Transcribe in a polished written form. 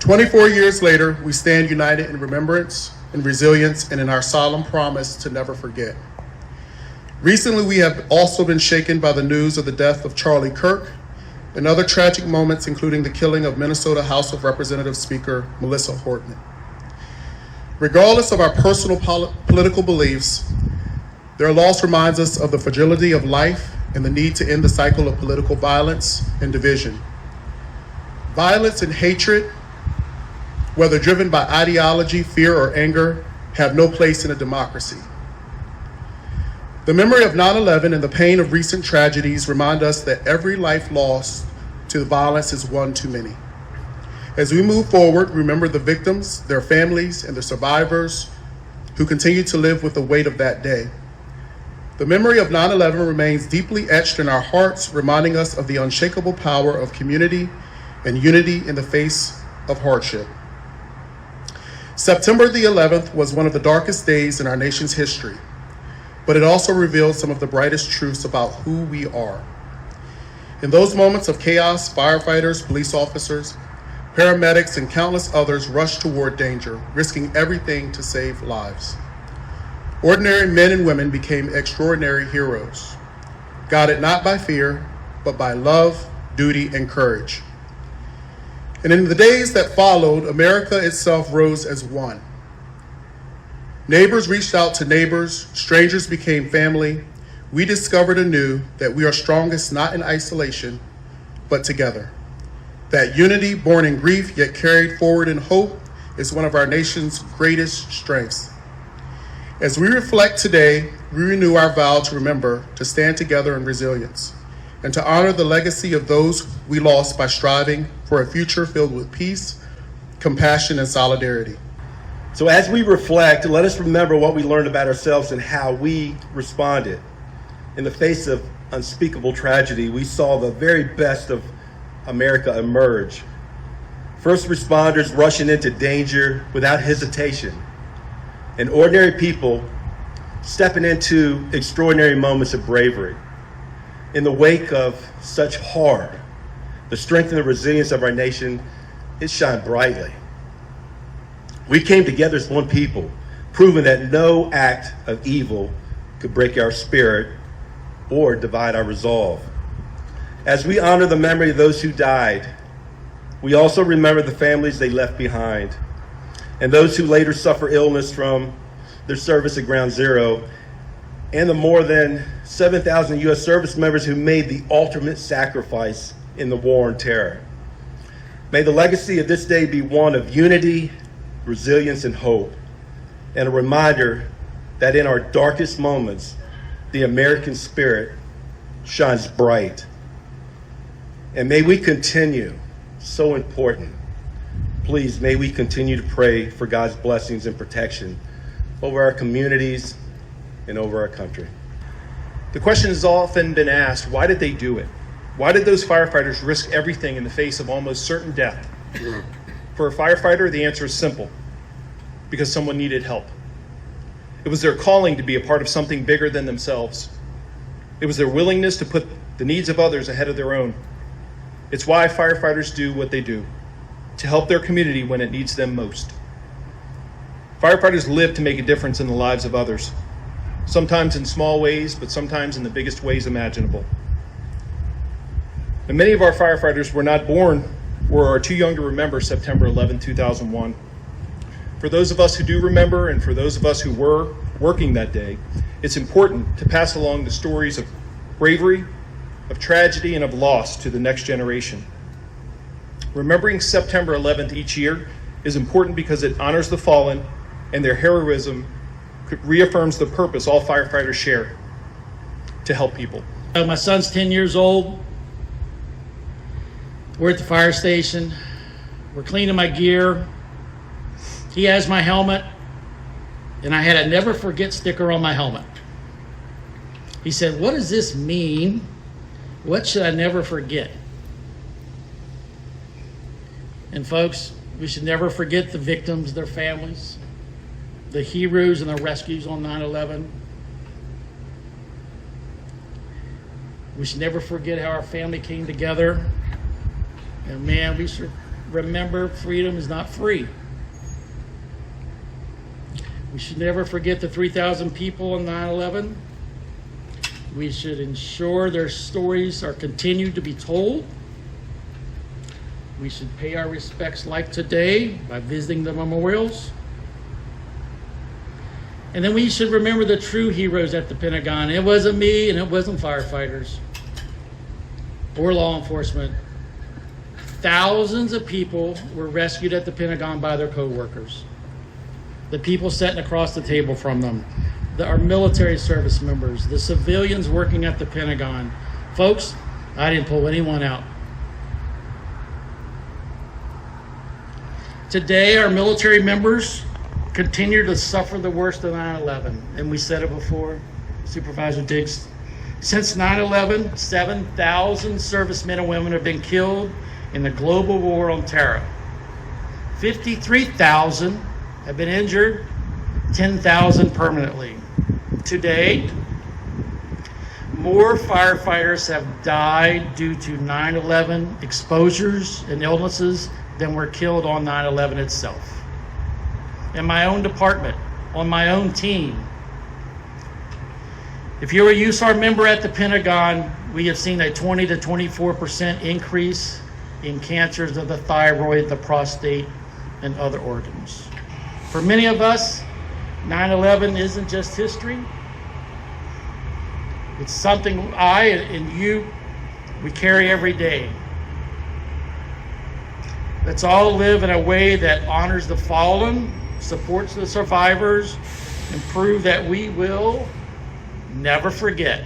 24 years later, we stand united in remembrance, in resilience, and in our solemn promise to never forget. Recently, we have also been shaken by the news of the death of Charlie Kirk and other tragic moments, including the killing of Minnesota House of Representatives Speaker Melissa Hortman. Regardless of our personal political beliefs, their loss reminds us of the fragility of life and the need to end the cycle of political violence and division. Violence and hatred, whether driven by ideology, fear, or anger, have no place in a democracy. The memory of 9/11 and the pain of recent tragedies remind us that every life lost to violence is one too many. As we move forward, remember the victims, their families, and the survivors who continue to live with the weight of that day. The memory of 9/11 remains deeply etched in our hearts, reminding us of the unshakable power of community and unity in the face of hardship. September the 11th was one of the darkest days in our nation's history, but it also revealed some of the brightest truths about who we are. In those moments of chaos, firefighters, police officers, paramedics, and countless others rushed toward danger, risking everything to save lives. Ordinary men and women became extraordinary heroes, guided not by fear, but by love, duty, and courage. And in the days that followed, America itself rose as one. Neighbors reached out to neighbors, strangers became family. We discovered anew that we are strongest not in isolation, but together. That unity born in grief yet carried forward in hope is one of our nation's greatest strengths. As we reflect today, we renew our vow to remember to stand together in resilience and to honor the legacy of those we lost by striving for a future filled with peace, compassion, and solidarity. So as we reflect, let us remember what we learned about ourselves and how we responded. In the face of unspeakable tragedy, we saw the very best of America emerge. First responders rushing into danger without hesitation, and ordinary people stepping into extraordinary moments of bravery. In the wake of such horror, the strength and the resilience of our nation, it shined brightly. We came together as one people, proving that no act of evil could break our spirit or divide our resolve. As we honor the memory of those who died, we also remember the families they left behind and those who later suffer illness from their service at Ground Zero, and the more than 7,000 U.S. service members who made the ultimate sacrifice in the war on terror. May the legacy of this day be one of unity, resilience, and hope, and a reminder that in our darkest moments, the American spirit shines bright. And may we continue, so important, please, may we continue to pray for God's blessings and protection over our communities and over our country. The question has often been asked, why did they do it? Why did those firefighters risk everything in the face of almost certain death? For a firefighter, the answer is simple: because someone needed help. It was their calling to be a part of something bigger than themselves. It was their willingness to put the needs of others ahead of their own. It's why firefighters do what they do, to help their community when it needs them most. Firefighters live to make a difference in the lives of others, sometimes in small ways, but sometimes in the biggest ways imaginable. And many of our firefighters were not born or are too young to remember September 11, 2001. For those of us who do remember, and for those of us who were working that day, it's important to pass along the stories of bravery, of tragedy, and of loss to the next generation. Remembering September 11th each year is important because it honors the fallen, and their heroism reaffirms the purpose all firefighters share: to help people. My son's 10 years old. We're at the fire station. We're cleaning my gear. He has my helmet, and I had a never forget sticker on my helmet. He said, "What does this mean? What should I never forget?" And folks, we should never forget the victims, their families, the heroes and the rescues on 9/11. We should never forget how our family came together. And man, remember freedom is not free. We should never forget the 3,000 people on 9/11. We should ensure their stories are continued to be told. We should pay our respects like today by visiting the memorials. And then we should remember the true heroes at the Pentagon. It wasn't me, and it wasn't firefighters or law enforcement. Thousands of people were rescued at the Pentagon by their co-workers. The people sitting across the table from them, our military service members, the civilians working at the Pentagon. Folks, I didn't pull anyone out. Today, our military members continue to suffer the worst of 9/11. And we said it before, Supervisor Diggs. Since 9/11, 7,000 servicemen and women have been killed in the global war on terror. 53,000 have been injured, 10,000 permanently. Today, more firefighters have died due to 9/11 exposures and illnesses than were killed on 9/11 itself. In my own department, on my own team, if you're a USAR member at the Pentagon, we have seen a 20 to 24% increase in cancers of the thyroid, the prostate, and other organs. For many of us, 9/11 isn't just history. It's something I and you, we carry every day. Let's all live in a way that honors the fallen, supports the survivors, and prove that we will never forget.